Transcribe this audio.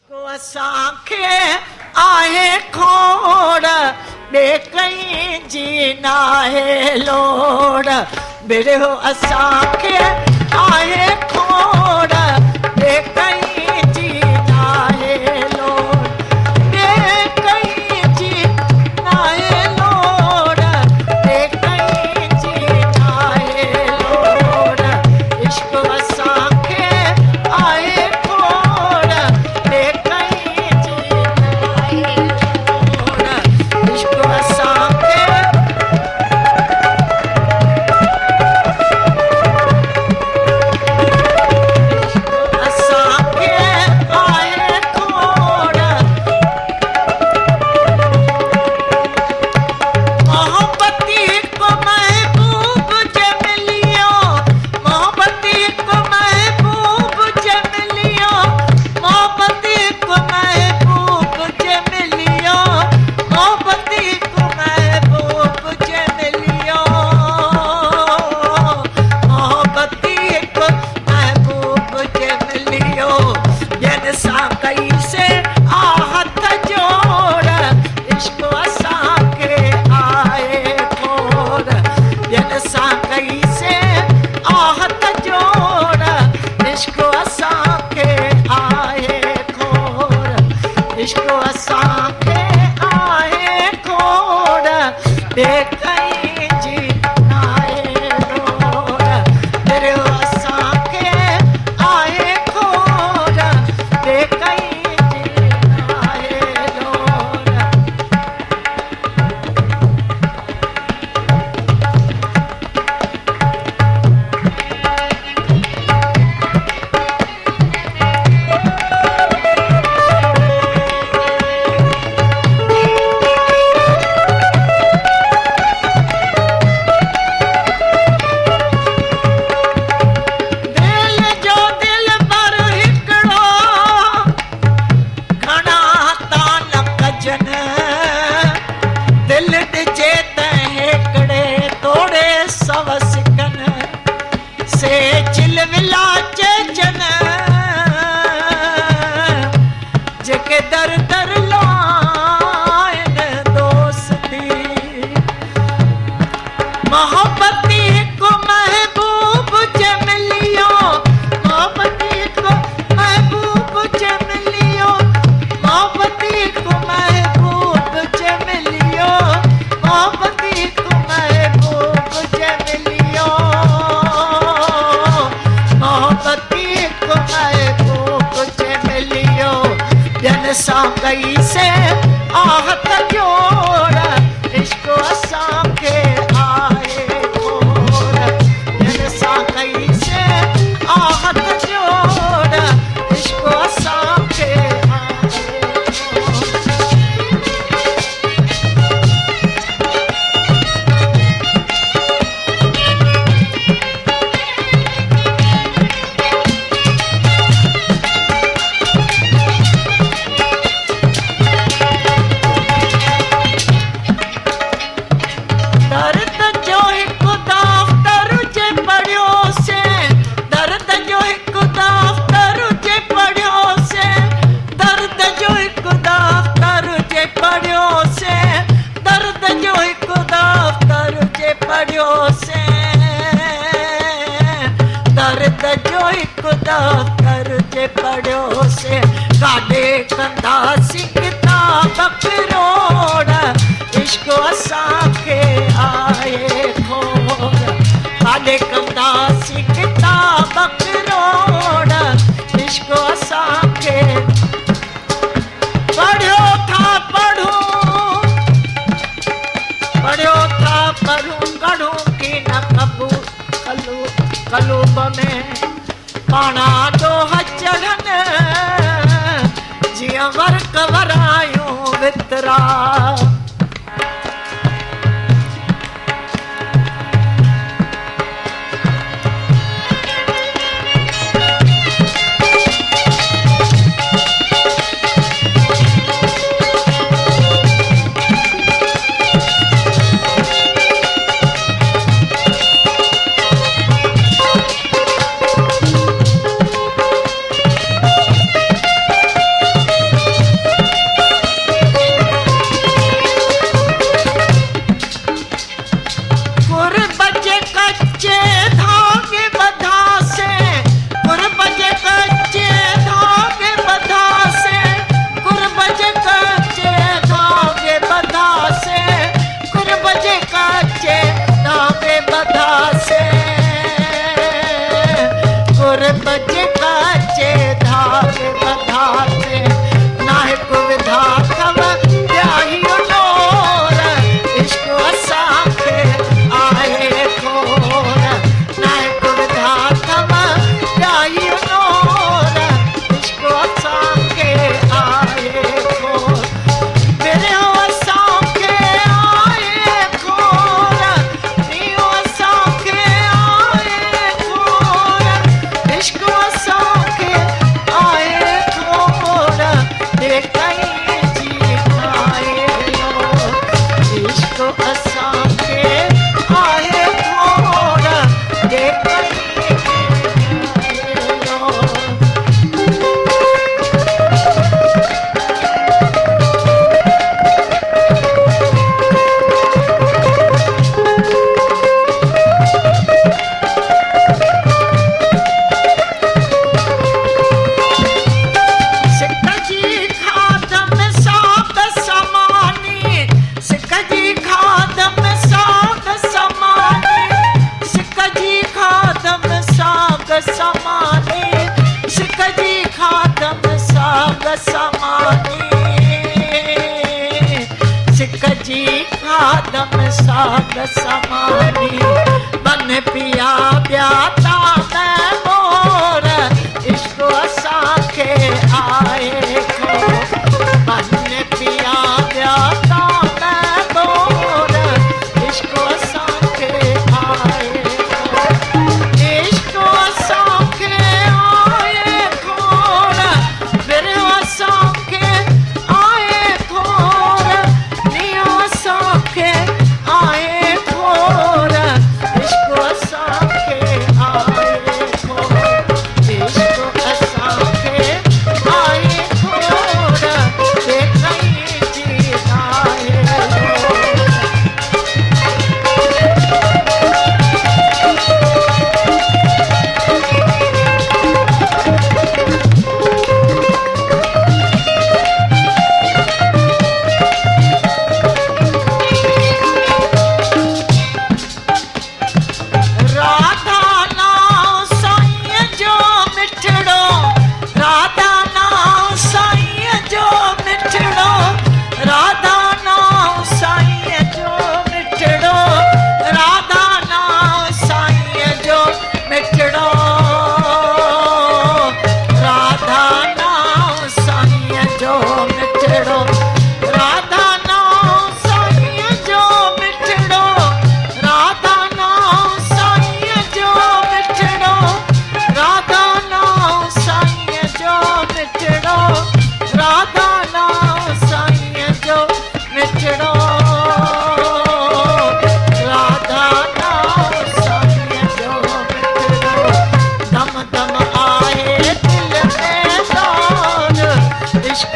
को असांखे आहे खोड़ ॿे कहीं जी नाहे लोड़ बिरहो असांखे आहे खोड़ ॿे कहीं जी नाहे लोड़ ॿे कहीं जी नाहे लोड़ ॿे कहीं जी नाहे लोड़ इश्क असांखे आहे खोड़ ॿे कहीं जी नाहे लोड़ इश्क असांखे कहीं जीताए लो इश्क असांखे आहे खोड़ दे कहीं जीताए लो साग समानी बन पिया पिया ताने मोर इश्क असांखे आए खो बन पिया पिया ताने मोर इश्क असांखे आए खो इश्क असांखे आए खोड़ फिर असांखे आए खोड़ निया असांखे आए खोड़ इश्क असांखे आए खोड़ इश्क असांखे आए खोड़ ते कहीं जीताए लो राधा नाम साईं जो मिठड़ो राधा नाम साईं जो मिठड़ो राधा नाम साईं जो मिठड़ो राधा नाम साईं जो मिठड़ो राधा नाम साईं जो मिठड़ो राधा नाम साईं जो मिठड़ो राधा नाम साईं जो मिठड़ो राधा नाम साईं जो मिठड़ो राधा नाम साईं जो मिठड़ो राधा नाम साईं जो मिठड़ो दम दम आहे दिल में दान इश्क